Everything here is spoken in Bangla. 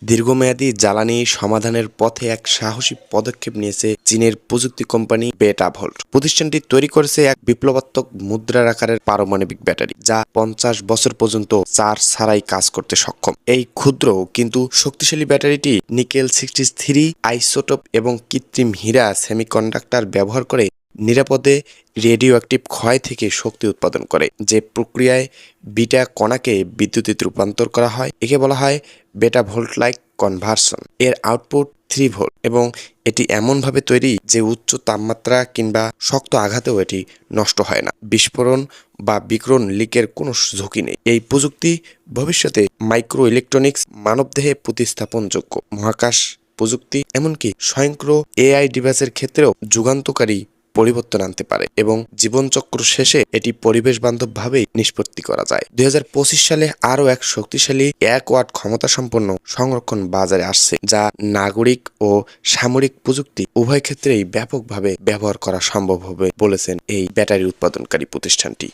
দীর্ঘমেয়াদী জ্বালানি সমাধানের পথে এক সাহসী পদক্ষেপ নিয়েছে চীনের প্রযুক্তি কোম্পানি বেটাভোল্ট। প্রতিষ্ঠানটি তৈরি করেছে এক বিপ্লবাত্মক মুদ্রার আকারের পারমাণবিক ব্যাটারি, যা 50 বছর পর্যন্ত চার্জ ছাড়াই কাজ করতে সক্ষম। এই ক্ষুদ্র কিন্তু শক্তিশালী ব্যাটারিটি নিকেল 63 আইসোটোপ এবং কৃত্রিম হীরা সেমিকন্ডাক্টর ব্যবহার করে নিরাপদে রেডিওঅ্যাক্টিভ ক্ষয় থেকে শক্তি উৎপাদন করে, যে প্রক্রিয়ায় বিটা কণাকে বিদ্যুতে রূপান্তর করা হয়। একে বলা হয় বেটা ভোল্ট লাইক কনভার্সন। এর আউটপুট 3 ভোল্ট এবং এটি এমনভাবে তৈরি যে উচ্চ তাপমাত্রা কিংবা শক্ত আঘাতেও এটি নষ্ট হয় না। বিস্ফোরণ বা বিকিরণ লিকের কোনো ঝুঁকি নেই। এই প্রযুক্তি ভবিষ্যতে মাইক্রো ইলেকট্রনিক্স, মানবদেহে প্রতিস্থাপনযোগ্য মহাকাশ প্রযুক্তি, এমনকি স্বয়ংক্রিয় এআই ডিভাইসের ক্ষেত্রেও যুগান্তকারী পরিবর্তন আনতে পারে এবং জীবনচক্র শেষে এটি পরিবেশ বান্ধবভাবেই নিষ্পত্তি করা যায়। 2025 সালে আরও এক শক্তিশালী 1 ওয়াট ক্ষমতা সম্পন্ন সংরক্ষণ বাজারে আসছে, যা নাগরিক ও সামরিক প্রযুক্তি উভয় ক্ষেত্রেই ব্যাপকভাবে ব্যবহার করা সম্ভব হবে বলেছেন এই ব্যাটারি উৎপাদনকারী প্রতিষ্ঠানটি।